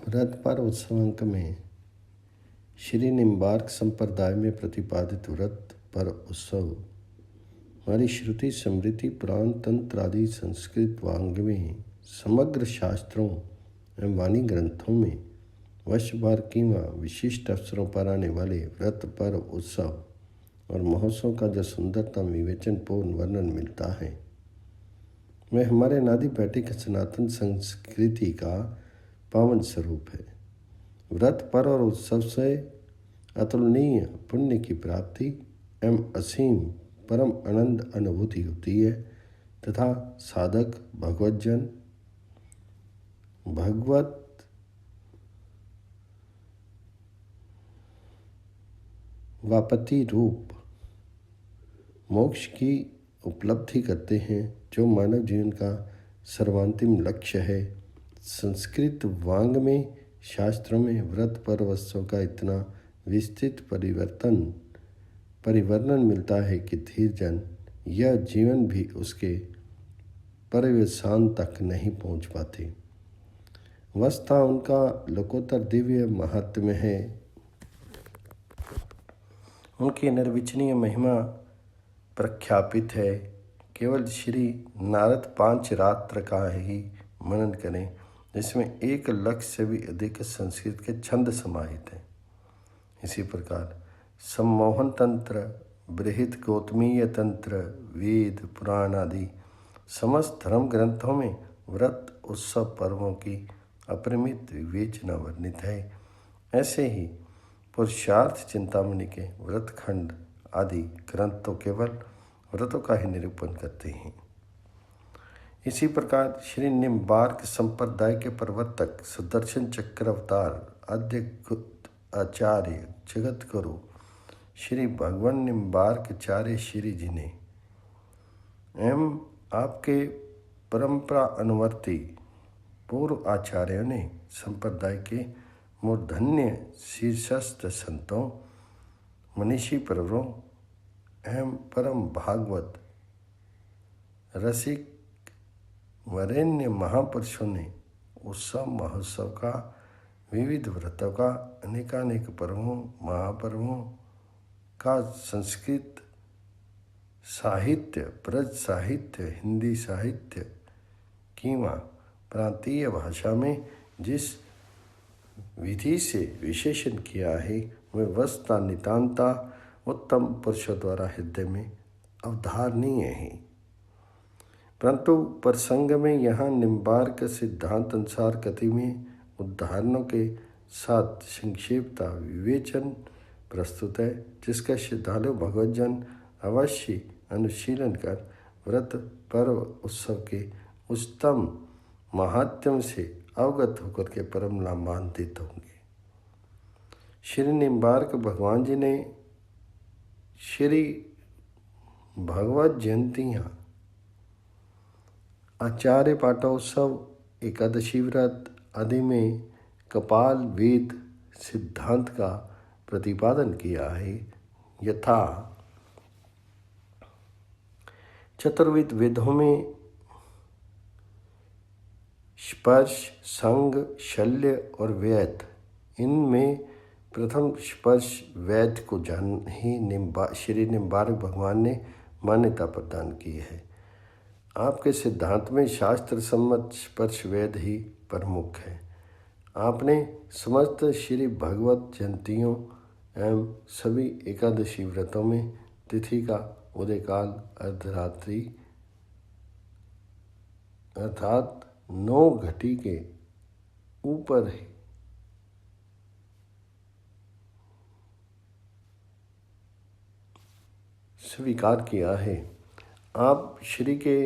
व्रत पर उत्सव अंक में श्री निम्बार्क संप्रदाय में प्रतिपादित व्रत पर उत्सव हमारी श्रुति स्मृति पुराण तंत्र आदि संस्कृत वाङ्मय समग्र शास्त्रों एवं वाणी ग्रंथों में वर्ष भर की विशिष्ट अवसरों पर आने वाले व्रत पर उत्सव और महोत्सव का जो सुंदरतम विवेचनपूर्ण वर्णन मिलता है वह हमारे नादि वैदिक सनातन संस्कृति का पावन स्वरूप है। व्रत पर और उत्सव से अतुलनीय पुण्य की प्राप्ति एवं असीम परम आनंद अनुभूति होती है तथा साधक भगवतजन भगवत वापति रूप मोक्ष की उपलब्धि करते हैं, जो मानव जीवन का सर्वांतिम लक्ष्य है। संस्कृत वाङ्मय शास्त्रों में व्रत पर उत्सव का इतना विस्तृत परिवर्णन मिलता है कि धीरजन यह जीवन भी उसके पर्यवसान तक नहीं पहुंच पाते। वस्तुतः उनका लोकोत्तर दिव्य महात्म्य है। उनकी निर्विचनीय महिमा प्रख्यापित है। केवल श्री नारद 5 रात्र का ही मनन करें, जिसमें 1 लाख से भी अधिक संस्कृत के छंद समाहित हैं। इसी प्रकार सम्मोहन तंत्र, बृहद गौतमीय तंत्र, वेद पुराण आदि समस्त धर्म ग्रंथों में व्रत उत्सव पर्वों की अपरिमित विवेचना वर्णित है। ऐसे ही पुरुषार्थ चिंतामणि के व्रतखंड आदि ग्रंथ तो केवल व्रतों का ही निरूपण करते हैं। इसी प्रकार श्री निम्बार्क संप्रदाय के प्रवर्तक सुदर्शन चक्र अवतार आद्य आचार्य जगत गुरु श्री भगवान निम्बार्काचार्य श्री जी ने एवं आपके परंपरा अनुवर्ती पूर्व आचार्यों ने संप्रदाय के मूर्धन्य शीर्षस्थ संतों मनीषी परवरों एवं परम भागवत रसिक वरेण्य महापुरुषों ने उत्सव महोत्सव का विविध व्रतों का अनेकानेक पर्वों महापर्वों का संस्कृत साहित्य ब्रज साहित्य हिंदी साहित्य की प्रांतीय भाषा में जिस विधि से विशेषण किया है वह वस्तुतः नितांता उत्तम पुरुषों द्वारा हृदय में अवधारणीय है। परंतु प्रसंग में यहाँ निम्बार्क सिद्धांत अनुसार कथि में उदाहरणों के साथ संक्षेपता विवेचन प्रस्तुत है, जिसका श्रद्धालु भगवतजन अवश्य अनुशीलन कर व्रत पर्व उत्सव के उच्चतम महात्म्य से अवगत होकर के परम लाभान्वित होंगे। श्री निम्बार्क भगवान जी ने श्री भगवत जयंतियाँ आचार्य पाठोत्सव एकादशी व्रत आदि में कपाल वेद सिद्धांत का प्रतिपादन किया है। यथा चतुर्वेद वेदों में स्पर्श संग शल्य और वैद, इनमें प्रथम स्पर्श वैद को जान ही श्री निम्बार्क भगवान ने मान्यता प्रदान की है। आपके सिद्धांत में शास्त्र सम्मत स्पर्श वेद ही प्रमुख है। आपने समस्त श्री भगवत जयंतियों एवं सभी एकादशी व्रतों में तिथि का उदयकाल अर्धरात्रि अर्थात 9 घटी के ऊपर ही स्वीकार किया है। आप श्री के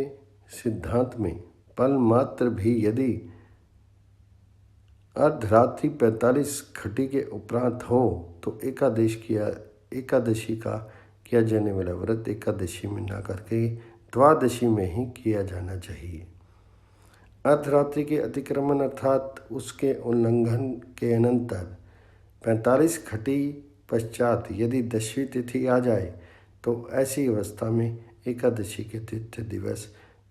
सिद्धांत में पल मात्र भी यदि अर्धरात्रि 45 घटी के उपरांत हो तो एकादशी का किया जाने वाला व्रत एकादशी में न करके द्वादशी में ही किया जाना चाहिए। अर्धरात्रि के अतिक्रमण अर्थात उसके उल्लंघन के अनंतर 45 घटी पश्चात यदि 10वीं तिथि आ जाए तो ऐसी अवस्था में एकादशी के तीर्थ दिवस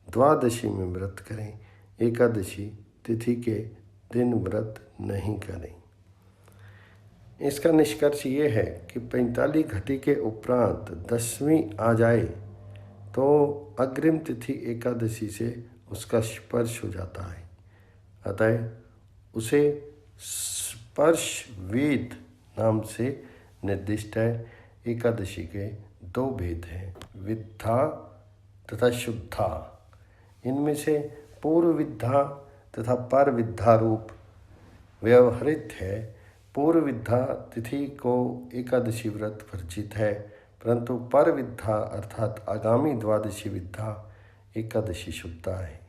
द्वादशी में व्रत करें। एकादशी तिथि के दिन व्रत नहीं करें। इसका निष्कर्ष ये है कि 45 घटी के उपरांत 10वीं आ जाए तो अग्रिम तिथि एकादशी से उसका स्पर्श हो जाता है। अतः उसे स्पर्श वेद नाम से निर्दिष्ट है। एकादशी के 2 भेद हैं, विद्धा तथा शुद्धा। इनमें से पूर्व विद्धा तथा पर विद्धा रूप व्यवहृत है। पूर्व विद्धा तिथि को एकादशी व्रत वर्जित है, परंतु पर विद्धा अर्थात आगामी द्वादशी विद्धा एकादशी शुद्धा है।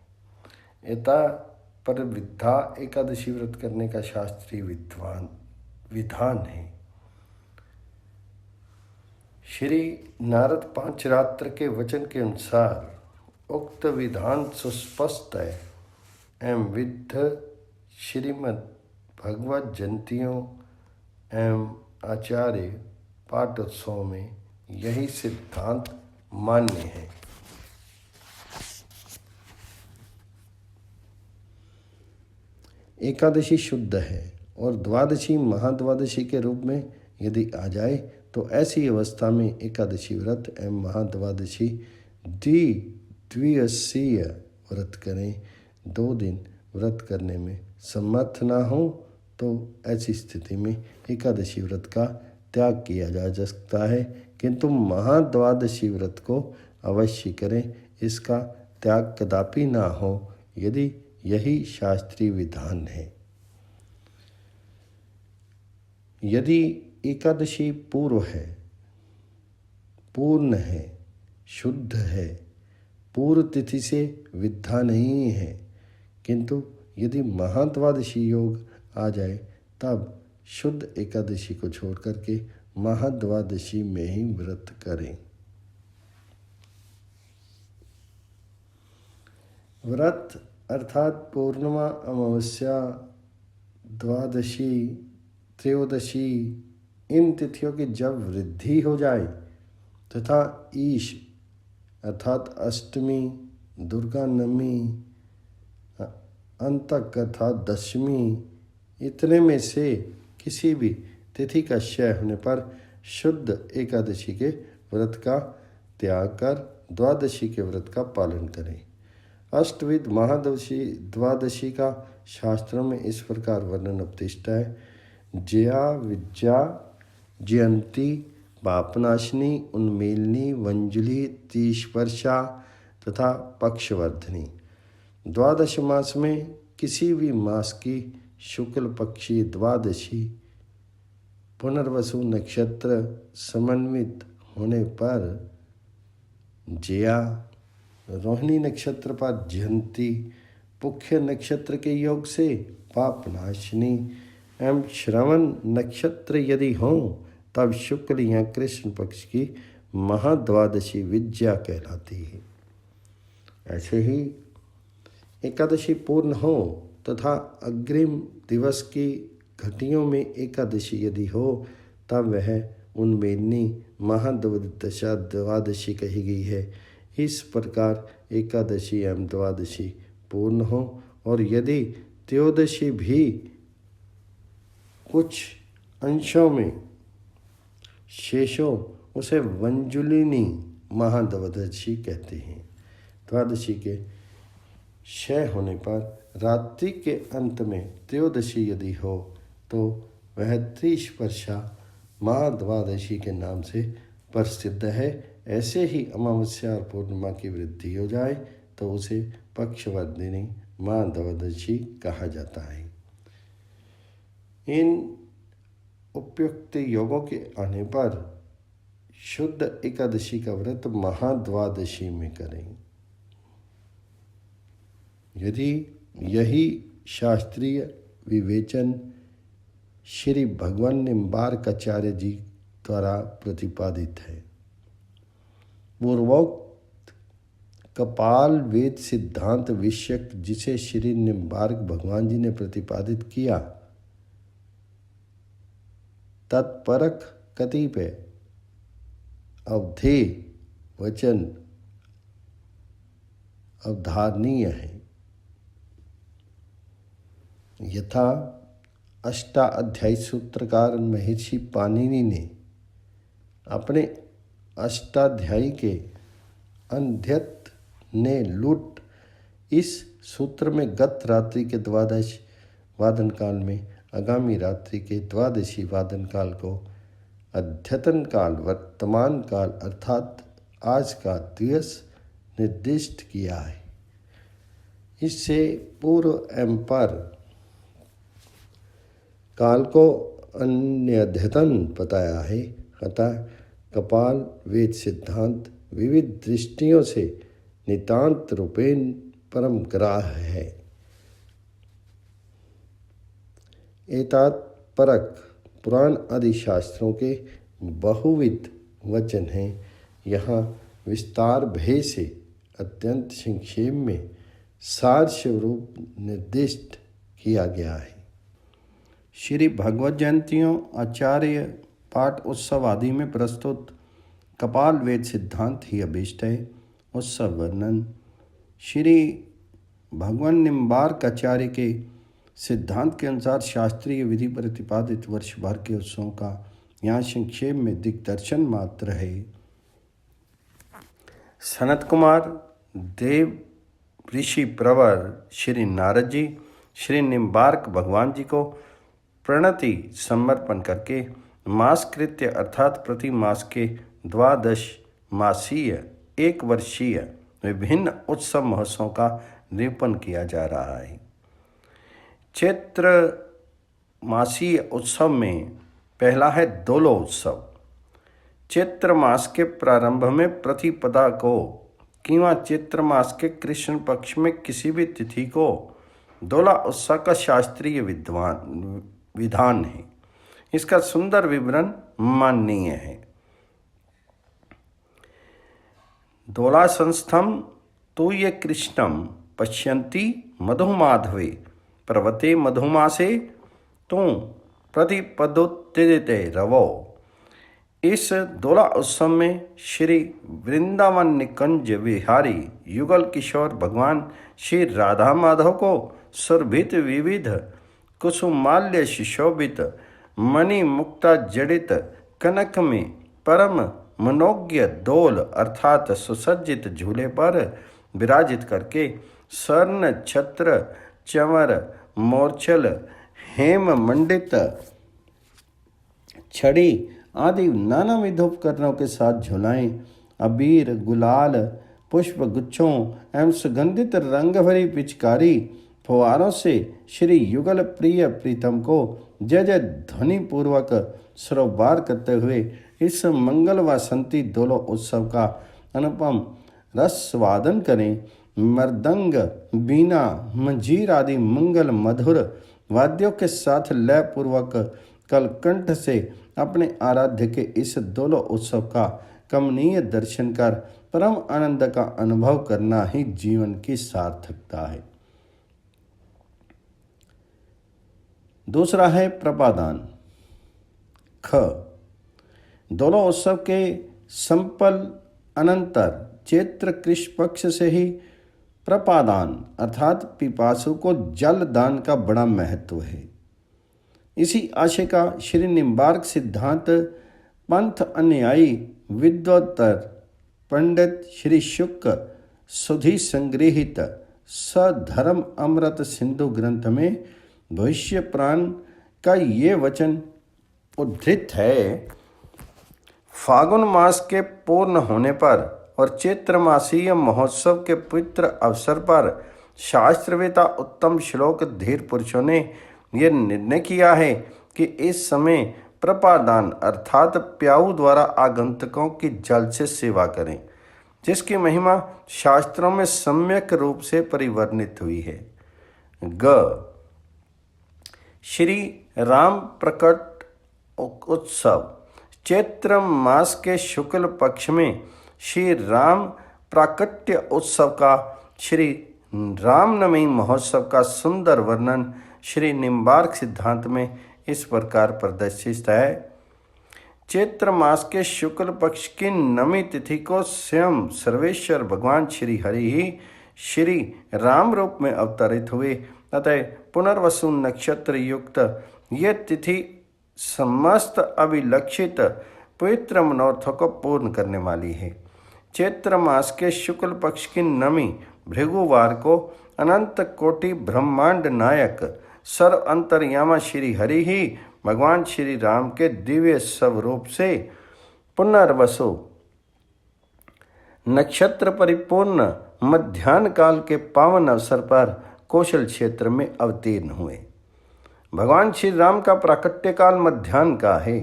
अतः पर विद्धा एकादशी व्रत करने का शास्त्रीय विधान है। श्री नारद पांचरात्र के वचन के अनुसार उक्त विधान सुस्पष्ट है एवं विद्ध श्रीमद् भगवत जयंतियों एवं आचार्य पाठोत्सव में यही सिद्धांत मान्य है। एकादशी शुद्ध है और द्वादशी महाद्वादशी के रूप में यदि आ जाए तो ऐसी अवस्था में एकादशी व्रत एवं महाद्वादशी द्विदिवसीय व्रत करें। 2 दिन व्रत करने में समर्थ ना हो तो ऐसी स्थिति में एकादशी व्रत का त्याग किया जा सकता है, किंतु महाद्वादशी व्रत को अवश्य करें। इसका त्याग कदापि ना हो यदि यही शास्त्रीय विधान है। यदि एकादशी पूर्व है, पूर्ण है, शुद्ध है, पूर्व तिथि से विद्धा नहीं है, किंतु यदि महाद्वादशी योग आ जाए तब शुद्ध एकादशी को छोड़ करके महाद्वादशी में ही व्रत करें। व्रत अर्थात पूर्णिमा, अमावस्या, द्वादशी, त्रयोदशी इन तिथियों की जब वृद्धि हो जाए तथा ईश अर्थात अष्टमी, दुर्गा नवमी, अंतक अर्थात दशमी इतने में से किसी भी तिथि का क्षय होने पर शुद्ध एकादशी के व्रत का त्याग कर द्वादशी के व्रत का पालन करें। अष्टविध द्वादशी का शास्त्रों में इस प्रकार वर्णन उपदिष्ट है। जया, विद्या, जयंती, पापनाशिनी, उन्मेलनी, वंजुली, तीस्पर्शा तथा पक्षवर्धनी। द्वादश मास में किसी भी मास की शुक्ल पक्षी द्वादशी पुनर्वसु नक्षत्र समन्वित होने पर जया, रोहिणी नक्षत्र पर जयंती, पुख्य नक्षत्र के योग से पापनाशिनी एवं श्रवण नक्षत्र यदि हों तब शुक्ल या कृष्ण पक्ष की महाद्वादशी विद्या कहलाती है। ऐसे ही एकादशी पूर्ण हो तथा अग्रिम दिवस की घटियों में एकादशी यदि हो तब वह उन्मेलनी द्वादशी कही गई है। इस प्रकार एकादशी एवं द्वादशी पूर्ण हो और यदि त्रयोदशी भी कुछ अंशों में शेषो उसे वंजुलिनी महाद्वादशी कहते हैं। द्वादशी के क्षय होने पर रात्रि के अंत में त्रयोदशी यदि हो तो वह त्रिस्पर्शा महाद्वादशी के नाम से प्रसिद्ध है। ऐसे ही अमावस्या और पूर्णिमा की वृद्धि हो जाए तो उसे पक्षवर्धिनी महाद्वादशी कहा जाता है। इन उपयुक्त योगों के आने पर शुद्ध एकादशी का व्रत महाद्वादशी में करें। यदि यही शास्त्रीय विवेचन श्री भगवान निम्बार्काचार्य जी द्वारा प्रतिपादित है। पूर्वोक्त कपाल वेद सिद्धांत विषयक जिसे श्री निम्बार्क भगवान जी ने प्रतिपादित किया, तत्परक कतिपय अवधेय वचन अवधारणीय है। यथा अष्टाध्यायी सूत्रकार महर्षि पाणिनि ने अपने अष्टाध्यायी के अंध्यत ने लूट इस सूत्र में गत रात्रि के द्वादश वादन काल में आगामी रात्रि के द्वादशी वादन काल को अद्यतन काल वर्तमान काल अर्थात आज का दिवस निर्दिष्ट किया है। इससे पूर्व एम्पर काल को अन्यद्यतन बताया है। अतः कपाल वेद सिद्धांत विविध दृष्टियों से नितांत रूपेण परम ग्राह्य है। एतात परक पुराण आदि शास्त्रों के बहुविध वचन हैं। यहाँ विस्तार भय से अत्यंत संक्षेप में सार स्वरूप निर्दिष्ट किया गया है। श्री भगवत जयंतियों आचार्य पाठ उत्सव आदि में प्रस्तुत कपाल वेद सिद्धांत ही अभीष्ट है। उत्सव वर्णन श्री भगवान निम्बार्क आचार्य के सिद्धांत के अनुसार शास्त्रीय विधि प्रतिपादित वर्ष भर के उत्सवों का यहाँ संक्षेप में दिग्दर्शन मात्र है। सनत कुमार देव ऋषि प्रवर श्री नारद जी श्री निम्बार्क भगवान जी को प्रणति समर्पण करके मास कृत्य अर्थात प्रति मास के द्वादश मासीय एक वर्षीय विभिन्न उत्सव महोत्सवों का निरूपण किया जा रहा है। चैत्र मासीय उत्सव में पहला है दोलो उत्सव। चैत्र मास के प्रारंभ में प्रतिपदा को किंवा चैत्र मास के कृष्ण पक्ष में किसी भी तिथि को दोला उत्सव का शास्त्रीय विधान है। इसका सुंदर विवरण माननीय है। दोला संस्थम तो ये कृष्णम पश्यन्ति मधुमाधवे पर्वते मधुमासे तुम प्रतिपदोत्तेजते रवो। इस दोला उत्सव में श्री वृंदावन निकुंज विहारी युगल किशोर भगवान श्री राधा माधव को सुरभित विविध कुसुमाल्य सुशोभित मणि मुक्ता जड़ित कनक में परम मनोज्ञ दोल अर्थात सुसज्जित झूले पर विराजित करके स्वर्ण छत्र चंवर मोरचल हेम मंडित छड़ी आदि नानाविध उपकरणों के साथ झुलाएं अबीर गुलाल पुष्प गुच्छों एवं सुगंधित रंग भरी पिचकारी फुहारों से श्री युगल प्रिय प्रीतम को जय जय ध्वनि पूर्वक सरोबार करते हुए इस मंगल वासंती दोलो उत्सव का अनुपम रसवादन करें। मृदंग बीना मंजीर आदि मंगल मधुर वाद्यों के साथ लय पूर्वक कलकंठ से अपने आराध्य के इस दोलो उत्सव का कमनीय दर्शन कर परम आनंद का अनुभव करना ही जीवन की सार्थकता है। दूसरा है प्रपादान। ख दोनों उत्सव के संपल अनंतर चैत्र कृष्ण पक्ष से ही प्रपादान अर्थात पिपासु को जल दान का बड़ा महत्व है। इसी आशय का श्री निम्बार्क सिद्धांत पंथ अनुयायी विद्वत्तर पंडित श्री शुक्ल सुधि संग्रहित सधर्म अमृत सिंधु ग्रंथ में भविष्य प्राण का ये वचन उद्धृत है। फागुन मास के पूर्ण होने पर और चैत्र मासीय महोत्सव के पवित्र अवसर पर शास्त्रवेता उत्तम श्लोक धीर पुरुषों ने यह निर्णय किया है कि इस समय प्रपादान अर्थात प्याऊ द्वारा आगंतुकों की जल से सेवा करें, जिसकी महिमा शास्त्रों में सम्यक रूप से परिवर्णित हुई है। ग श्री राम प्रकट उत्सव चैत्र मास के शुक्ल पक्ष में श्री राम प्राकट्य उत्सव का श्री रामनवमी महोत्सव का सुंदर वर्णन श्री निम्बार्क सिद्धांत में इस प्रकार प्रदर्शित है। चैत्र मास के शुक्ल पक्ष की नवमी तिथि को स्वयं सर्वेश्वर भगवान श्री हरि ही श्री राम रूप में अवतरित हुए, अतः पुनर्वसु नक्षत्र युक्त ये तिथि समस्त अभिलक्षित पवित्र मनोरथों को पूर्ण करने वाली है। चैत्र मास के शुक्ल पक्ष की नवमी भृगुवार को अनंत कोटि ब्रह्मांड नायक सर्व अंतर्यामा श्री हरि ही भगवान श्री राम के दिव्य स्वरूप से पुनर्वसु नक्षत्र परिपूर्ण मध्याह्न काल के पावन अवसर पर कौशल क्षेत्र में अवतीर्ण हुए। भगवान श्री राम का प्राकट्य काल मध्याह्न का है।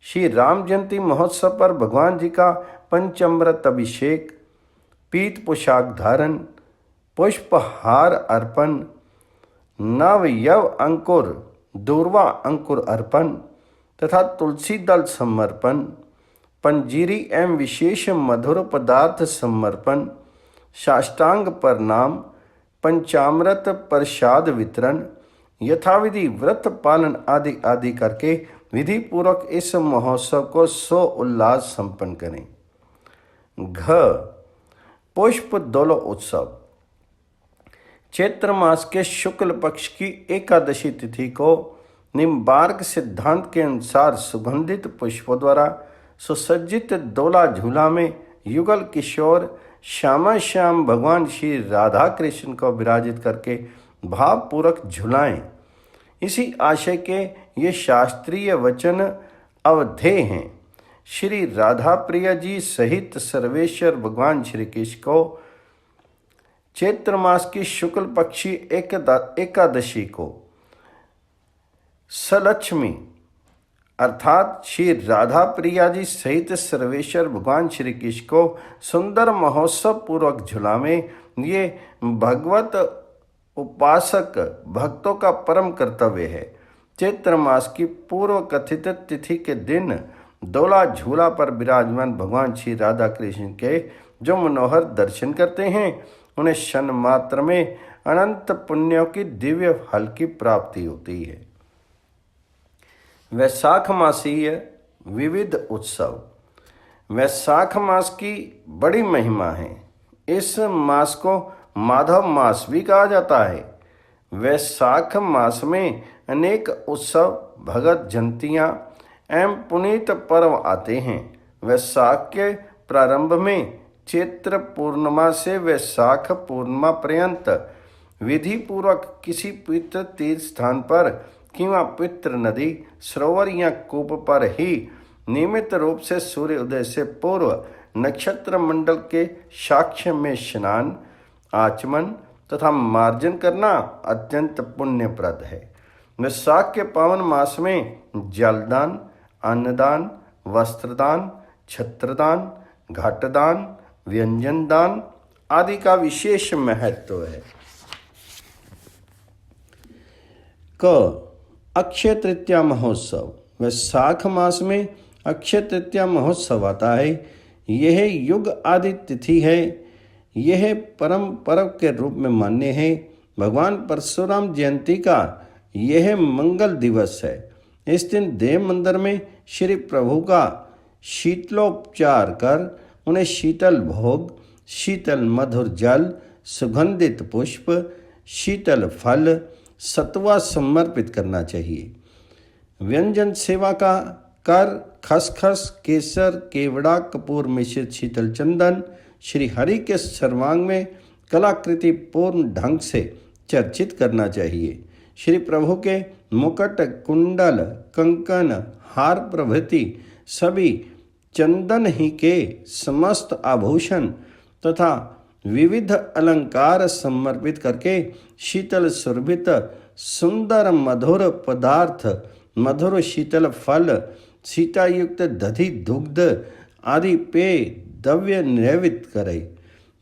श्री राम जयंती महोत्सव पर भगवान जी का पंचामृत अभिषेक, पीत पोशाक धारण, पुष्पहार अर्पण, नव यव अंकुर दूर्वा अंकुर अर्पण तथा तुलसी दल समर्पण, पंजीरी एवं विशेष मधुर पदार्थ समर्पण, साष्टांग प्रणाम, पंचामृत प्रसाद वितरण, यथाविधि व्रत पालन आदि आदि करके विधि पूर्वक इस महोत्सव को सो उल्लास संपन्न करें। पुष्प दोलो उत्सव। चैत्र मास के शुक्ल पक्ष की एकादशी तिथि को निम्बार्क सिद्धांत के अनुसार सुगंधित पुष्पों द्वारा सुसज्जित दोला झूला में युगल किशोर श्यामा श्याम भगवान श्री राधा कृष्ण को विराजित करके भावपूर्वक झुलाएं। इसी आशय के ये शास्त्रीय वचन अवधेय हैं। श्री राधा प्रिया जी सहित सर्वेश्वर भगवान श्री कृष्ण को चैत्र मास की शुक्ल पक्षी एकादशी को सलक्ष्मी अर्थात श्री राधा प्रिया जी सहित सर्वेश्वर भगवान श्री कृष्ण को सुंदर महोत्सव पूर्वक झुलावे। ये भगवत उपासक भक्तों का परम कर्तव्य है। चैत्र मास की पूर्व कथित तिथि के दिन दोला झूला पर विराजमान भगवान श्री राधा कृष्ण के जो मनोहर दर्शन करते हैं उन्हें क्षण मात्र में अनंत पुण्यों की दिव्य फल की प्राप्ति होती है। वैशाख मासीय विविध उत्सव। वैशाख मास की बड़ी महिमा है। इस मास को माधव मास भी कहा जाता है। वैशाख मास में अनेक उत्सव, भगत जयंतियाँ एवं पुनीत पर्व आते हैं। वैशाख के प्रारंभ में चैत्र पूर्णिमा से वैशाख पूर्णिमा पर्यंत विधि पूर्वक किसी पवित्र तीर्थ स्थान पर किंवा पवित्र नदी, सरोवर या कूप पर ही नियमित रूप से सूर्य उदय से पूर्व नक्षत्र मंडल के साक्ष्य में स्नान, आचमन तथा मार्जन करना अत्यंत पुण्यप्रद है। वैशाख के पावन मास में जलदान, अन्नदान, वस्त्रदान, छत्रदान, घटदान, व्यंजन दान आदि का विशेष महत्व है। अक्षय तृतीया महोत्सव। वैशाख मास में अक्षय तृतीया महोत्सव आता है। यह युग आदि तिथि है। यह परम पर्व के रूप में मान्य है। भगवान परशुराम जयंती का यह मंगल दिवस है। इस दिन देव मंदिर में श्री प्रभु का शीतलोपचार कर उन्हें शीतल भोग, शीतल मधुर जल, सुगंधित पुष्प, शीतल फल, सत्वा समर्पित करना चाहिए। व्यंजन सेवा का कर खसखस, केसर, केवड़ा, कपूर मिश्रित शीतल चंदन श्री हरि के सर्वांग में कलाकृति पूर्ण ढंग से चर्चित करना चाहिए। श्री प्रभु के मुकुट, कुंडल, कंकन, हार प्रभृति सभी चंदन ही के समस्त आभूषण तथा विविध अलंकार समर्पित करके शीतल सुरभित सुंदर मधुर पदार्थ, मधुर शीतल फल, सीतायुक्त दधि दुग्ध आदि पेय द्रव्य नैवेद्य करे।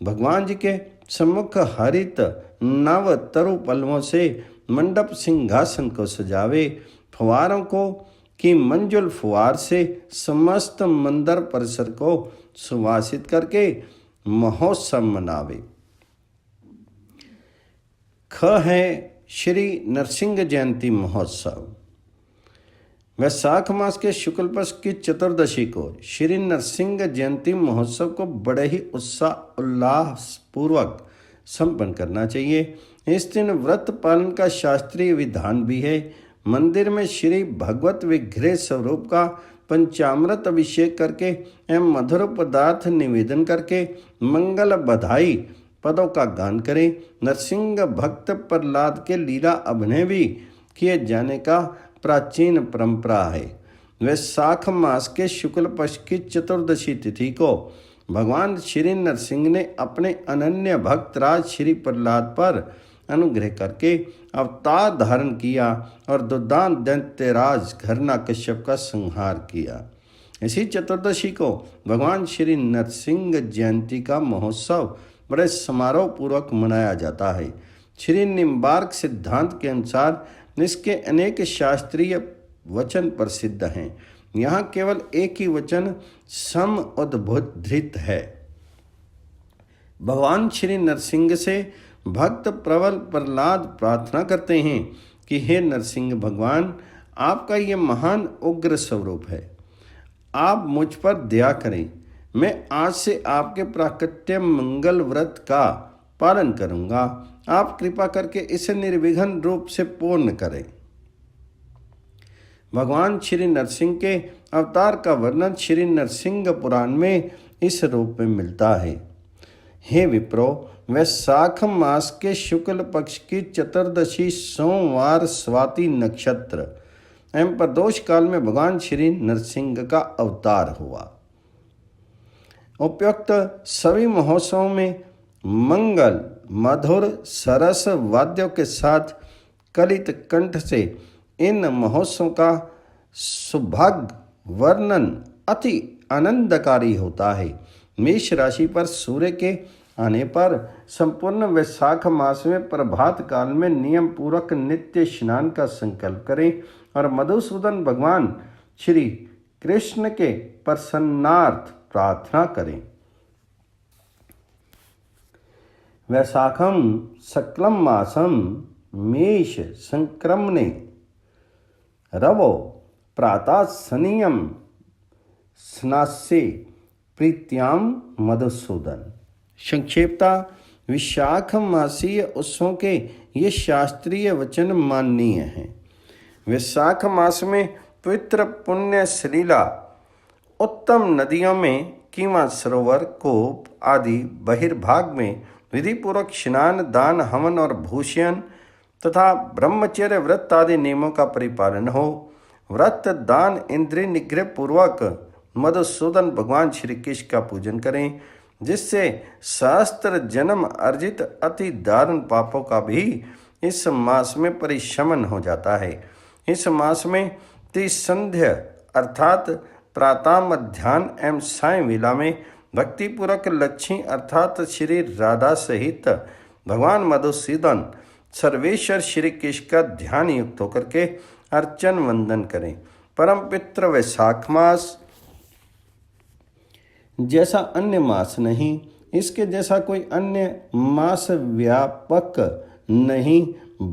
भगवान जी के सम्मुख हरित नव तरु पल्लवों से मंडप सिंहासन को सजावे। फुवारों को की मंजुल फुवार से समस्त मंदिर परिसर को सुवासित करके महोत्सव मनावे। है श्री नरसिंह जयंती महोत्सव। वैशाख मास के शुक्ल पक्ष की चतुर्दशी को श्री नरसिंह जयंती महोत्सव को बड़े ही उत्साह उल्लास पूर्वक संपन्न करना चाहिए। इस दिन व्रत पालन का शास्त्रीय विधान भी है। मंदिर में श्री भगवत विग्रह स्वरूप का पंचामृत अभिषेक करके एवं मधुर पदार्थ निवेदन करके मंगल बधाई पदों का गान करें। नरसिंह भक्त प्रहलाद के लीला अभिनय भी किए जाने का प्राचीन परंपरा है। वैशाख मास के शुक्ल पक्ष की चतुर्दशी तिथि को भगवान श्री नरसिंह ने अपने अनन्य भक्त राज श्री प्रहलाद पर अनुग्रह करके अवतार धारण किया और दुर्दांत दैत्यराज घरनाकश्यप का संहार किया। इसी चतुर्दशी को भगवान श्री नरसिंह जयंती का महोत्सव बड़े समारोह पूर्वक मनाया जाता है। श्री निम्बार्क सिद्धांत के अनुसार इसके अनेक शास्त्रीय वचन प्रसिद्ध हैं। यहाँ केवल एक ही वचन सम उद्बोधित है। भगवान श्री नरसिंह से भक्त प्रबल प्रहलाद प्रार्थना करते हैं कि हे नरसिंह भगवान, आपका ये महान उग्र स्वरूप है, आप मुझ पर दया करें। मैं आज से आपके प्राकट्य मंगल व्रत का पालन करूंगा। आप कृपा करके इसे निर्विघ्न रूप से पूर्ण करें। भगवान श्री नरसिंह के अवतार का वर्णन श्री नरसिंह पुराण में इस रूप में मिलता है। हे विप्रो, वैशाख मास के शुक्ल पक्ष की चतुर्दशी सोमवार स्वाति नक्षत्र एवं प्रदोष काल में भगवान श्री नरसिंह का अवतार हुआ। उपयुक्त सभी महोत्सवों में मंगल मधुर सरस वाद्यों के साथ कलित कंठ से इन महोत्सवों का सौभाग्य वर्णन अति आनंदकारी होता है। मेष राशि पर सूर्य के आने पर संपूर्ण वैशाख मास में प्रभात काल में नियम पूर्वक नित्य स्नान का संकल्प करें और मधुसूदन भगवान श्री कृष्ण के प्रसन्नार्थ प्रार्थना करें। वैशाखम शुक्लम मासम मेष संक्रमणे रवो प्रातः सनियम स्नास्य प्रीत्याम मधुसूदन। संक्षेपता विशाख मासीय उत्सवों के ये शास्त्रीय वचन माननीय हैं। वैशाख मास में पवित्र पुण्य सलीला उत्तम नदियों में कीमा सरोवर कूप आदि बहिर्भाग में विधिपूर्वक स्नान दान हवन और भूषण तथा ब्रह्मचर्य व्रत आदि नियमों का परिपालन हो। व्रत दान इंद्रिय निग्रह पूर्वक मधुसूदन भगवान श्री कृष्ण का पूजन करें, जिससे सहस्त्र जन्म अर्जित अति दारुण पापों का भी इस मास में परिशमन हो जाता है। इस मास में त्रिसंध्या अर्थात प्रातः मध्याह्न एवं सायं वेला में भक्तिपूर्वक लक्ष्मी अर्थात श्री राधा सहित भगवान मधुसूदन सर्वेश्वर श्री कृष्ण का ध्यान युक्त होकर के अर्चन वंदन करें। परम पित्र वैशाख मास जैसा अन्य मास नहीं, इसके जैसा कोई अन्य मास व्यापक नहीं।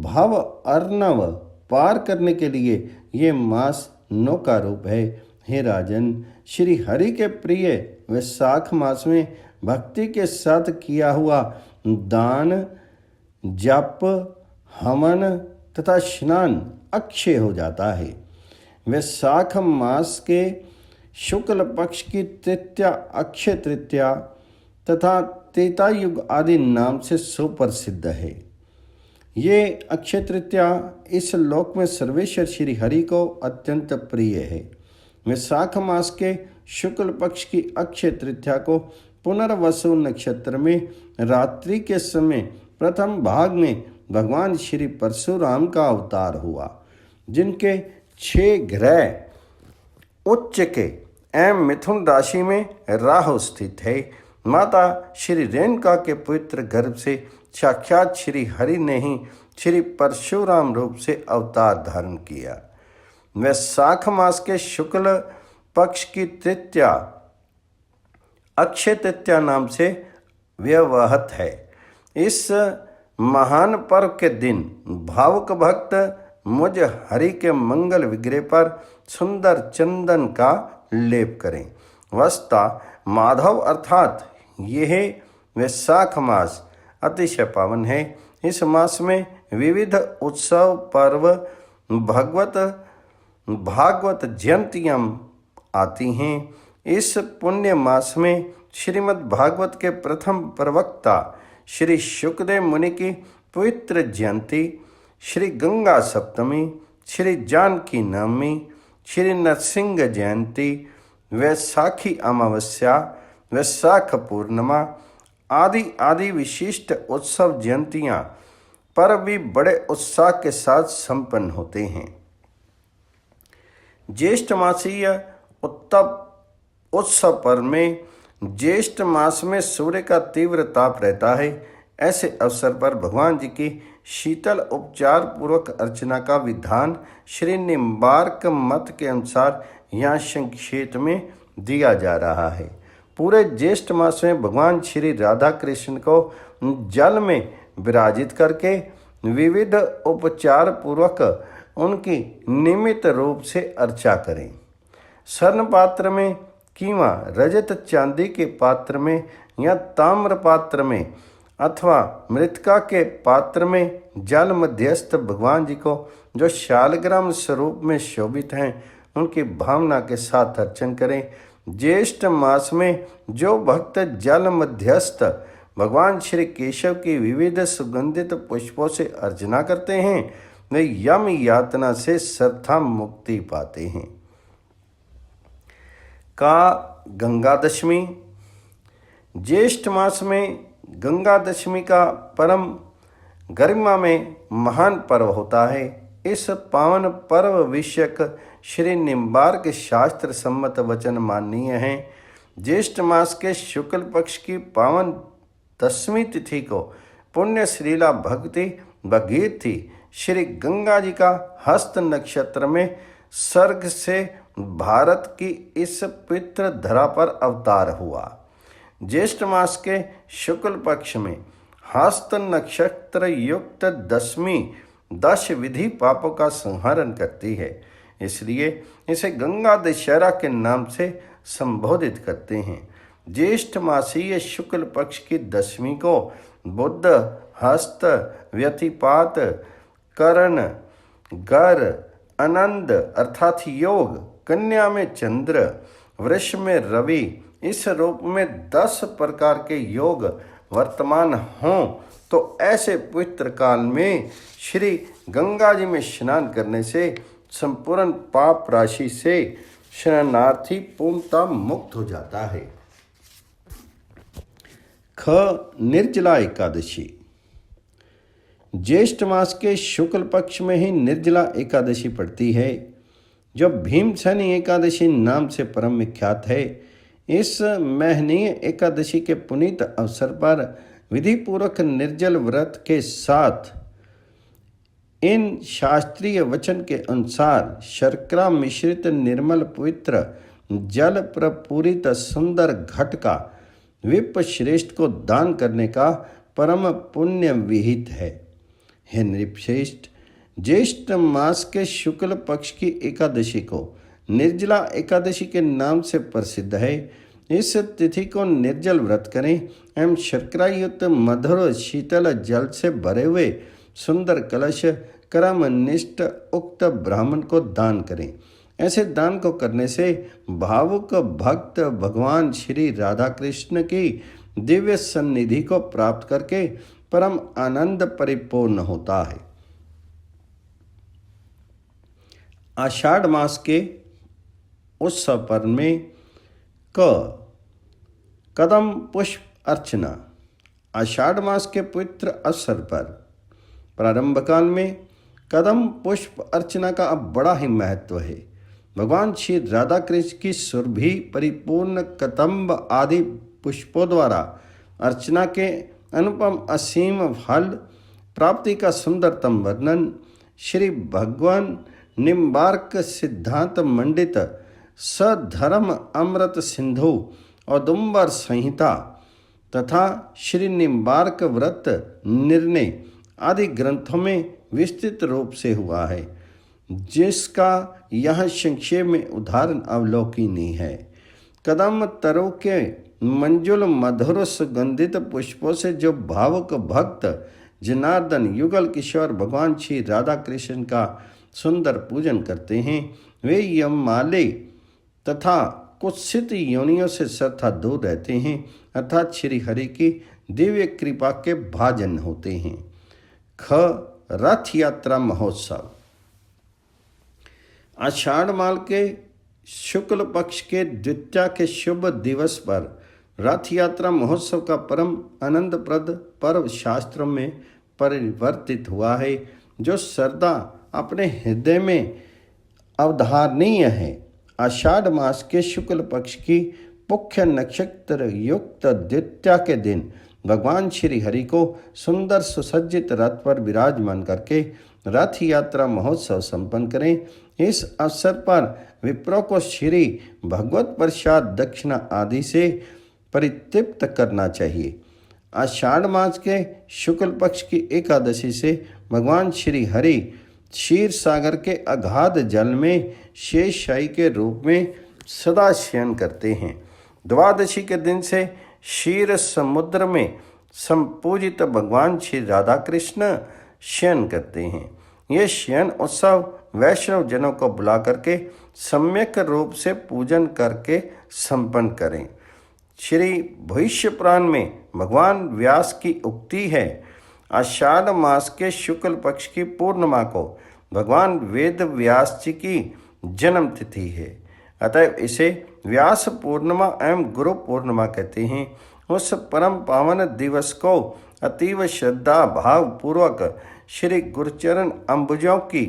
भव अर्णव पार करने के लिए ये मास नौका रूप है। हे राजन, श्री हरि के प्रिय वैशाख मास में भक्ति के साथ किया हुआ दान जप हवन तथा स्नान अक्षय हो जाता है। वैशाख मास के शुक्ल पक्ष की तृतीया अक्षय तृतीया तथा त्रेता युग आदि नाम से सुप्रसिद्ध है। ये अक्षय तृतीया इस लोक में सर्वेश्वर श्री हरि को अत्यंत प्रिय है। वैशाख मास के शुक्ल पक्ष की अक्षय तृतीया को पुनर्वसु नक्षत्र में रात्रि के समय प्रथम भाग में भगवान श्री परशुराम का अवतार हुआ, जिनके 6 ग्रह उच्च के एवं मिथुन राशि में राहु स्थित है। माता श्री रेणुका के पवित्र गर्भ से साक्षात श्री हरि ने ही श्री परशुराम रूप से अवतार धारण किया। वैशाख मास के शुक्ल पक्ष की तृतीया अक्षय तृतीया नाम से व्यवहत है। इस महान पर्व के दिन भावुक भक्त मुझ हरि के मंगल विग्रह पर सुंदर चंदन का लेप करें। वस्ता माधव अर्थात यह वैशाख मास अतिशय पावन है। इस मास में विविध उत्सव पर्व भागवत जयंतियाँ आती हैं। इस पुण्य मास में श्रीमद् भागवत के प्रथम प्रवक्ता श्री शुकदेव मुनि की पवित्र जयंती, श्री गंगा सप्तमी, श्री जानकी नवमी, श्री नरसिंह जयंती, वैसाखी अमावस्या, वैशाख पूर्णिमा आदि विशिष्ट उत्सव जयंतियाँ पर्व भी बड़े उत्साह के साथ संपन्न होते हैं। ज्येष्ठ मासीय उत्सव पर्व में ज्येष्ठ मास में सूर्य का तीव्र ताप रहता है। ऐसे अवसर पर भगवान जी की शीतल उपचार पूर्वक अर्चना का विधान श्री निम्बार्क मत के अनुसार यहाँ संक्षेप में दिया जा रहा है। पूरे ज्येष्ठ मास में भगवान श्री राधा कृष्ण को जल में विराजित करके विविध उपचार पूर्वक उनकी नियमित रूप से अर्चा करें। स्वर्ण पात्र में किंवा रजत चांदी के पात्र में या ताम्र पात्र में अथवा मृतिका के पात्र में जल मध्यस्थ भगवान जी को जो शालग्राम स्वरूप में शोभित हैं उनकी भावना के साथ अर्चन करें। ज्येष्ठ मास में जो भक्त जल मध्यस्थ भगवान श्री केशव की विविध सुगंधित पुष्पों से अर्चना करते हैं वे यम यातना से सर्वथा मुक्ति पाते हैं। गंगा दशमी। ज्येष्ठ मास में गंगा दशमी का परम गरिमा में महान पर्व होता है। इस पावन पर्व विषयक श्री निम्बार्क शास्त्र सम्मत वचन माननीय हैं। ज्येष्ठ मास के शुक्ल पक्ष की पावन दशमी तिथि को पुण्य श्रीला भक्ति भगीरथी श्री गंगा जी का हस्त नक्षत्र में स्वर्ग से भारत की इस पवित्र धरा पर अवतार हुआ। ज्येष्ठ मास के शुक्ल पक्ष में हस्त नक्षत्र युक्त दशमी 10 विधि पापों का संहरण करती है, इसलिए इसे गंगा दशहरा के नाम से संबोधित करते हैं। ज्येष्ठ मासीय शुक्ल पक्ष की दशमी को बुध, हस्त, व्यतिपात, करण, गर, आनंद अर्थात योग, कन्या में चंद्र, वृष में रवि, इस रूप में 10 प्रकार के योग वर्तमान हों तो ऐसे पवित्र काल में श्री गंगा जी में स्नान करने से संपूर्ण पाप राशि से शरणार्थी पूर्णतः मुक्त हो जाता है। निर्जला एकादशी। ज्येष्ठ मास के शुक्ल पक्ष में ही निर्जला एकादशी पड़ती है, जो भीमसेनी एकादशी नाम से परम विख्यात है। इस महनीय एकादशी के पुनीत अवसर पर विधि पूर्वक निर्जल व्रत के साथ इन शास्त्रीय वचन के अनुसार शर्करा मिश्रित निर्मल पवित्र जल प्रपूरित सुंदर घट का विप्र श्रेष्ठ को दान करने का परम पुण्य विहित है। हे नृपश्रेष्ठ, ज्येष्ठ मास के शुक्ल पक्ष की एकादशी को निर्जला एकादशी के नाम से प्रसिद्ध है। इस तिथि को निर्जल व्रत करें एवं शर्करा युक्त मधुर शीतल जल से भरे हुए सुंदर कलश कर्मनिष्ठ उक्त ब्राह्मण को दान करें। ऐसे दान को करने से भावुक भक्त भगवान श्री राधा कृष्ण की दिव्य सन्निधि को प्राप्त करके परम आनंद परिपूर्ण होता है। आषाढ़ मास के उत्सव पर्व में कदम पुष्प अर्चना। आषाढ़ मास के पवित्र अवसर पर प्रारंभ काल में कदम पुष्प अर्चना का अब बड़ा ही महत्व है। भगवान श्री राधा कृष्ण की सुरभि परिपूर्ण कदम्ब आदि पुष्पों द्वारा अर्चना के अनुपम असीम फल प्राप्ति का सुंदरतम वर्णन श्री भगवान निम्बार्क सिद्धांत मंडित सधर्म अमृत सिंधु औदुंबर संहिता तथा श्री निम्बार्क व्रत निर्णय आदि ग्रंथों में विस्तृत रूप से हुआ है, जिसका यह संक्षेप में उदाहरण अवलोकनीय है। कदम तरों के मंजुल मधुर सुगंधित पुष्पों से जो भावुक भक्त जनार्दन युगल किशोर भगवान श्री राधा कृष्ण का सुंदर पूजन करते हैं, वे यमाले तथा कुत्सित योनियों से सर्वथा दूर रहते हैं, अर्थात श्री हरि की दिव्य कृपा के भाजन होते हैं। ख रथ यात्रा महोत्सव। आषाढ़ माल के शुक्ल पक्ष के द्वितीया के शुभ दिवस पर रथ यात्रा महोत्सव का परम आनंदप्रद पर्व शास्त्रों में परिवर्तित हुआ है, जो श्रद्धा अपने हृदय में अवधारणीय है। आषाढ़ मास के शुक्ल पक्ष की मुख्य नक्षत्र युक्त द्वितीया के दिन भगवान श्री हरि को सुंदर सुसज्जित रथ पर विराजमान करके रथ यात्रा महोत्सव संपन्न करें। इस अवसर पर विप्रों को श्री भगवत प्रसाद दक्षिणा आदि से परितृप्त करना चाहिए। आषाढ़ मास के शुक्ल पक्ष की एकादशी से भगवान श्री हरि क्षीर सागर के अगाध जल में शेषशायी के रूप में सदा शयन करते हैं। द्वादशी के दिन से क्षीर समुद्र में संपूजित भगवान श्री राधा कृष्ण शयन करते हैं। ये शयन उत्सव वैष्णव जनों को बुला करके सम्यक रूप से पूजन करके संपन्न करें। श्री भविष्य पुराण में भगवान व्यास की उक्ति है, आषाढ़ मास के शुक्ल पक्ष की पूर्णिमा को भगवान वेद व्यास जी की जन्म तिथि है, अतएव इसे व्यास पूर्णिमा एवं गुरु पूर्णिमा कहते हैं। उस परम पावन दिवस को अतीव श्रद्धा भाव पूर्वक श्री गुरुचरण अम्बुजों की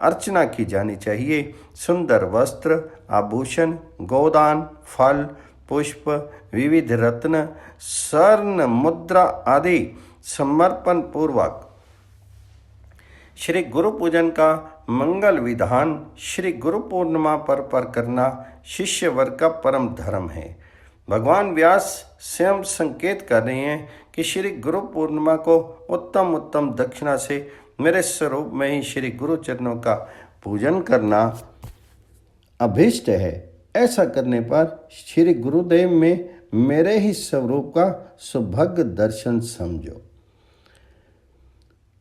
अर्चना की जानी चाहिए। सुंदर वस्त्र, आभूषण, गोदान, फल, पुष्प, विविध रत्न, स्वर्ण मुद्रा आदि समर्पण पूर्वक श्री गुरु पूजन का मंगल विधान श्री गुरु पूर्णिमा पर करना शिष्य वर्ग का परम धर्म है। भगवान व्यास स्वयं संकेत कर रहे हैं कि श्री गुरु पूर्णिमा को उत्तम उत्तम दक्षिणा से मेरे स्वरूप में ही श्री गुरु चरणों का पूजन करना अभीष्ट है। ऐसा करने पर श्री गुरुदेव में मेरे ही स्वरूप का सौभाग्य दर्शन समझो।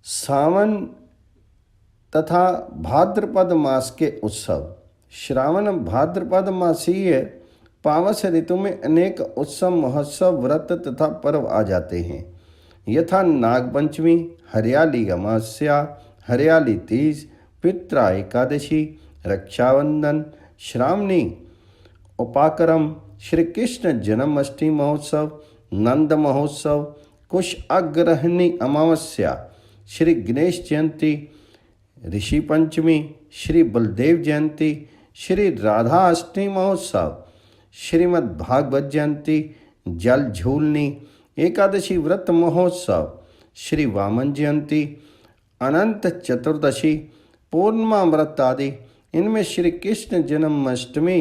सावन तथा भाद्रपद मास के उत्सव। श्रावण भाद्रपद मासीय पावस ऋतु में अनेक उत्सव महोत्सव व्रत तथा पर्व आ जाते हैं, यथा नागपंचमी, हरियाली अमावस्या, हरियाली तीज, पित्रा एकादशी, रक्षाबंधन, श्रावणी उपाकरम, श्री कृष्ण जन्माष्टमी महोत्सव, नंद महोत्सव, कुश अग्रहणी अमावस्या, श्री गणेश जयंती, ऋषि पंचमी, श्री बलदेव जयंती, श्री राधा अष्टमी महोत्सव, श्रीमद् भागवत जयंती, जल झूलनी, एकादशी व्रत महोत्सव, श्री वामन जयंती, अनंत चतुर्दशी, पूर्णिमा व्रत आदि। इनमें श्री कृष्ण जन्माष्टमी,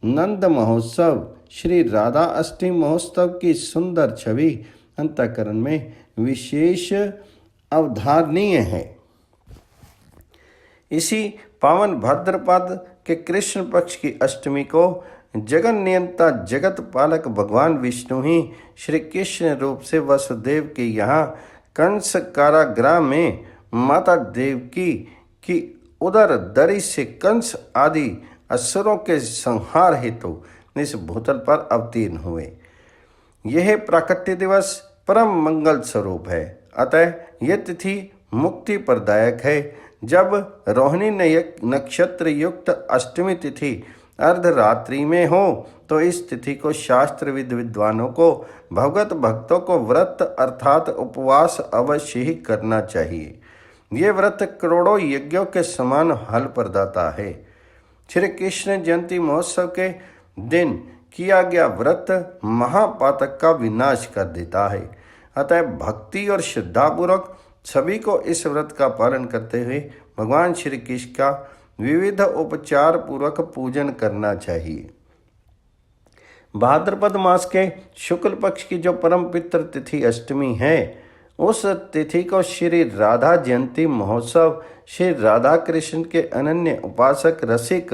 नंद महोत्सव, श्री राधा अष्टमी महोत्सव की सुंदर छवि अंतःकरण में विशेष अवधारणीय है। इसी पावन भाद्रपद के कृष्ण पक्ष की अष्टमी को जगन नियंता जगत पालक भगवान विष्णु ही श्री कृष्ण रूप से वसुदेव के यहाँ कंस कारागृह में माता देवकी की उदर दरी से कंस आदि असुरों के संहार हेतु इस भूतल पर अवतीर्ण हुए। यह प्राकट्य दिवस परम मंगल स्वरूप है, अतः यह तिथि मुक्ति प्रदायक है। जब रोहिणी नक्षत्र युक्त अष्टमी तिथि अर्धरात्रि में हो तो इस तिथि को शास्त्र विद्वानों को भगवत भक्तों को व्रत अर्थात उपवास अवश्य ही करना चाहिए। ये व्रत करोड़ों यज्ञों के समान फल प्रदाता है। श्री कृष्ण जयंती महोत्सव के दिन किया गया व्रत महापातक का विनाश कर देता है, अतः भक्ति और श्रद्धापूर्वक सभी को इस व्रत का पालन करते हुए भगवान श्री कृष्ण का विविध उपचार पूर्वक पूजन करना चाहिए। भाद्रपद मास के शुक्ल पक्ष की जो परम पितृ तिथि अष्टमी है, उस तिथि को श्री राधा जयंती महोत्सव श्री राधा कृष्ण के अनन्य उपासक रसिक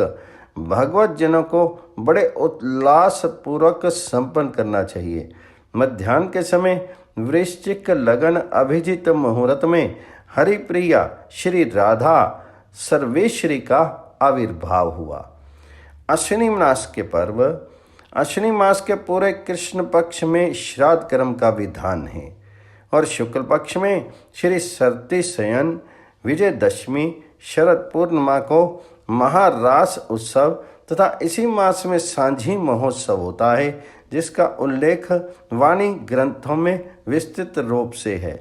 भगवत जनों को बड़े उल्लास पूर्वक संपन्न करना चाहिए। मध्याह्न के समय वृश्चिक लगन अभिजित मुहूर्त में हरिप्रिया श्री राधा सर्वेश्वरी का आविर्भाव हुआ। अश्विनी मास के पर्व। अश्विनी मास के पूरे कृष्ण पक्ष में श्राद्ध कर्म का विधान है और शुक्ल पक्ष में श्री सरती शयन, विजयदशमी, शरद पूर्णिमा को महारास उत्सव तथा इसी मास में सांझी महोत्सव होता है, जिसका उल्लेख वाणी ग्रंथों में विस्तृत रूप से है।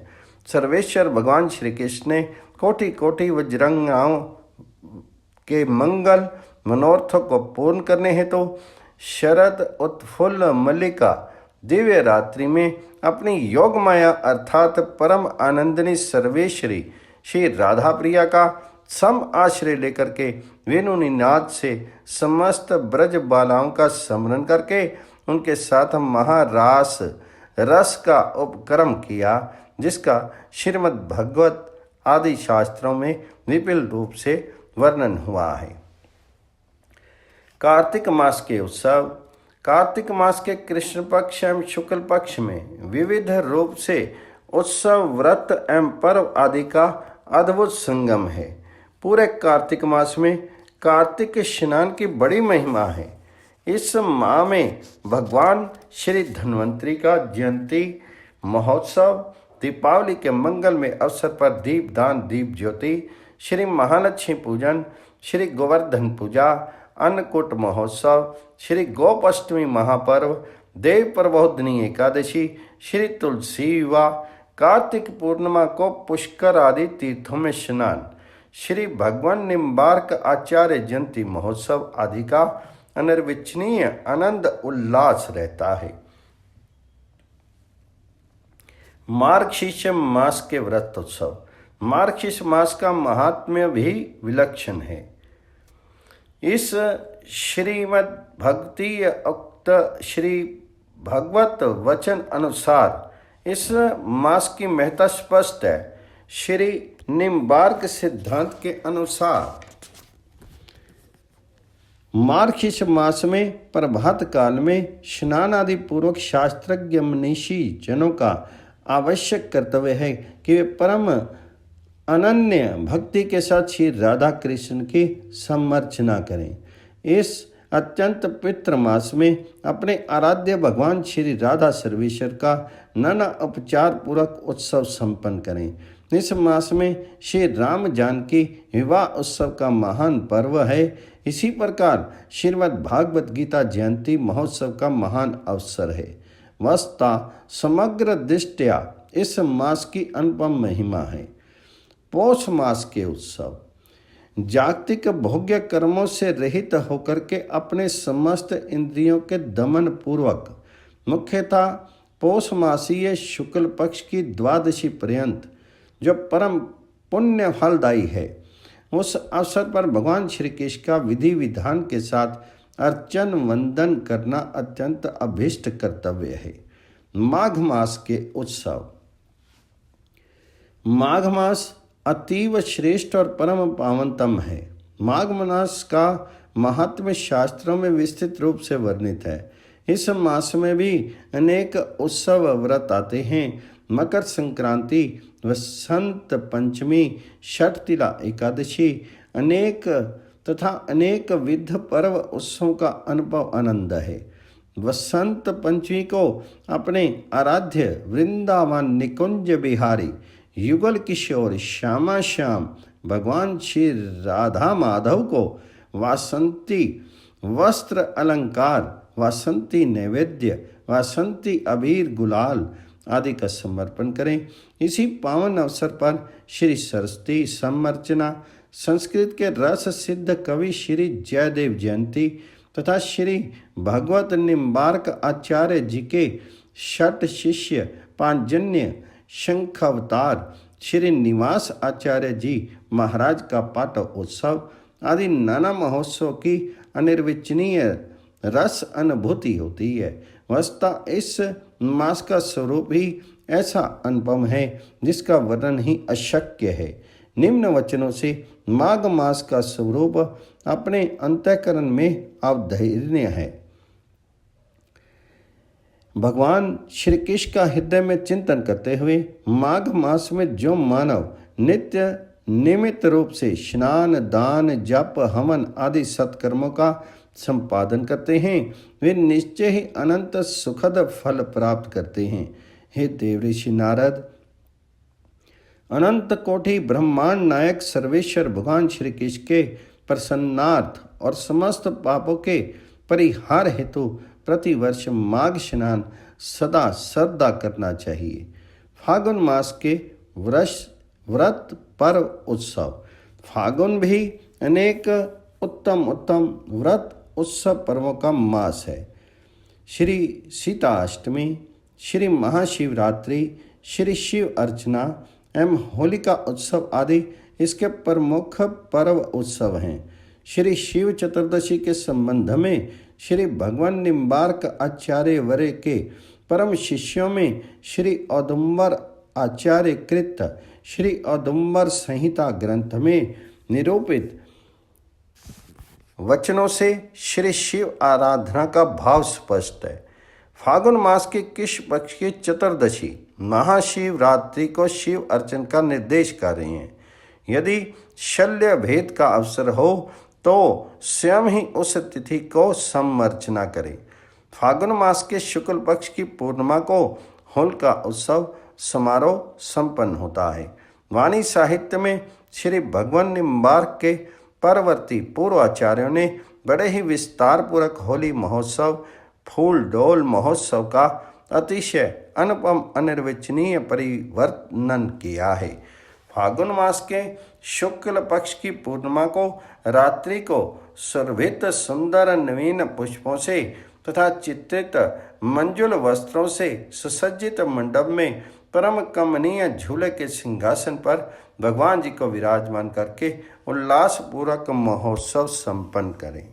सर्वेश्वर भगवान श्री कृष्ण ने कोटि कोटि वज्रांगनाओं के मंगल मनोरथों को पूर्ण करने हेतु शरद उत्फुल्ल मल्लिका दिव्य रात्रि में अपनी योग माया अर्थात परम आनंदिनी सर्वेश्वरी श्री राधा प्रिया का सम आश्रय लेकर के वेणु निनाद से समस्त ब्रज बालाओं का स्मरण करके उनके साथ महारास रस का उपक्रम किया, जिसका श्रीमद् भगवत आदि शास्त्रों में विपुल रूप से वर्णन हुआ है। कार्तिक मास के उत्सव। कार्तिक मास के कृष्ण पक्ष एवं शुक्ल पक्ष में विविध रूप से उत्सव, व्रत एवं पर्व आदि का अद्भुत संगम है। पूरे कार्तिक मास में कार्तिक स्नान की बड़ी महिमा है। इस माह में भगवान श्री धन्वंतरी का जयंती महोत्सव, दीपावली के मंगलमय अवसर पर दीपदान, दीप ज्योति, श्री महालक्ष्मी पूजन, श्री गोवर्धन पूजा, अन्नकूट महोत्सव, श्री गोपाष्टमी महापर्व, देव प्रबोधिनी एकादशी, श्री तुलसी विवाह, कार्तिक पूर्णिमा को पुष्कर आदि तीर्थों में स्नान, श्री भगवान निम्बार्क आचार्य जयंती महोत्सव आदि का अनिर्वचनीय आनंद उल्लास रहता है। मार्गशीर्ष मास के व्रत उत्सव। मार्गशीर्ष मास का महात्म्य भी विलक्षण है। इस श्रीमद् भक्ति उक्त श्री भगवत वचन अनुसार इस मास की महत्ता स्पष्ट है। श्री निम्बार्क सिद्धांत के अनुसार मार्गशीर्ष मास में प्रभात काल में स्नान आदि पूर्वक शास्त्रज्ञ मनीषी जनों का आवश्यक कर्तव्य है कि वे परम अनन्य भक्ति के साथ श्री राधा कृष्ण की समर्चना करें। इस अत्यंत पवित्र मास में अपने आराध्य भगवान श्री राधा सर्वेश्वर का नाना उपचार पूर्वक उत्सव संपन्न करें। इस मास में श्री राम जानकी विवाह उत्सव का महान पर्व है। इसी प्रकार श्रीमद् भागवत गीता जयंती महोत्सव का महान अवसर है। वस्तुतः समग्र दृष्टया इस मास की अनुपम महिमा है। पौष मास के उत्सव। जागतिक भोग्य कर्मों से रहित होकर के अपने समस्त इंद्रियों के दमन पूर्वक मुख्यतः पौष मासीय शुक्ल पक्ष की द्वादशी पर्यंत जो परम पुण्य फलदायी है, उस अवसर पर भगवान श्री कृष्ण का विधि विधान के साथ अर्चन वंदन करना अत्यंत अभीष्ट कर्तव्य है। माघ मास के उत्सव। माघ मास अतीव श्रेष्ठ और परम पावनतम है। माघ मास का महात्म्य शास्त्रों में विस्तृत रूप से वर्णित है। इस मास में भी अनेक उत्सव व्रत आते हैं। मकर संक्रांति, वसंत पंचमी, षटतिला एकादशी, अनेक विध पर्व उत्सवों का अनुभव आनंद है। वसंत पंचमी को अपने आराध्य वृंदावन निकुंज बिहारी युगल किशोर श्यामा श्याम भगवान श्री राधा माधव को वासंती वस्त्र अलंकार, वासंती नैवेद्य, वासंती अबीर गुलाल आदि का समर्पण करें। इसी पावन अवसर पर श्री सरस्वती समर्चना, संस्कृत के रस सिद्ध कवि श्री जयदेव जयंती तथा श्री भगवत निम्बार्क आचार्य जी के षट शिष्य पांचजन्य शंख अवतार श्री निवास आचार्य जी महाराज का पाठ उत्सव आदि नाना महोत्सव की अनिर्वचनीय रस अनुभूति होती है। वस्तुतः इस मास का स्वरूप ही ऐसा अनुपम है जिसका वर्णन ही अशक्य है। निम्न वचनों से माघ मास का स्वरूप अपने अंतःकरण में अवधारणीय है। भगवान श्री कृष्ण का हृदय में चिंतन करते हुए माघ मास में जो मानव नित्य नियमित रूप से स्नान, दान, जप, हवन आदि सत्कर्मों का संपादन करते हैं वे निश्चय ही अनंत सुखद फल प्राप्त करते हैं। हे देवऋषि नारद, अनंत कोटि ब्रह्मांड नायक सर्वेश्वर भगवान श्री कृष्ण के प्रसन्नार्थ और समस्त पापों के परिहार हेतु प्रतिवर्ष माघ स्नान सदा श्रद्धा करना चाहिए। फागुन मास के व्रत पर्व उत्सव। फागुन भी अनेक उत्तम व्रत उत्सव पर्वों का मास है। श्री सीता अष्टमी, श्री महाशिवरात्रि, श्री शिव अर्चना एवं होलिका उत्सव आदि इसके प्रमुख पर्व उत्सव हैं। श्री शिव चतुर्दशी के संबंध में श्री भगवान निम्बार्क आचार्य वर्य के परम शिष्यों में श्री औदुंबर आचार्य कृत श्री औदुंबर संहिता ग्रंथ में निरूपित वचनों से श्री शिव आराधना का भाव स्पष्ट है। फागुन मास के कृष्ण पक्ष की चतुर्दशी महाशिवरात्रि को शिव अर्चन का निर्देश कर रहे हैं। यदि शल्य भेद का अवसर हो तो स्वयं ही उस तिथि को समर्चना करें। फागुन मास के शुक्ल पक्ष की पूर्णिमा को होलिका उत्सव समारोह संपन्न होता है। वाणी साहित्य में श्री भगवान निम्बार्क के परवर्ती पूर्वाचार्यों ने बड़े ही विस्तार पूर्वक होली महोत्सव, फूल डोल महोत्सव का अतिशय अनुपम अनिर्वचनीय परिवर्णन किया है। फागुन मास के शुक्ल पक्ष की पूर्णिमा को रात्रि को सुरभित सुंदर नवीन पुष्पों से तथा चित्रित मंजुल वस्त्रों से सुसज्जित मंडप में परम कमनीय झूले के सिंहासन पर भगवान जी को विराजमान करके उल्लासपूर्वक महोत्सव संपन्न करें।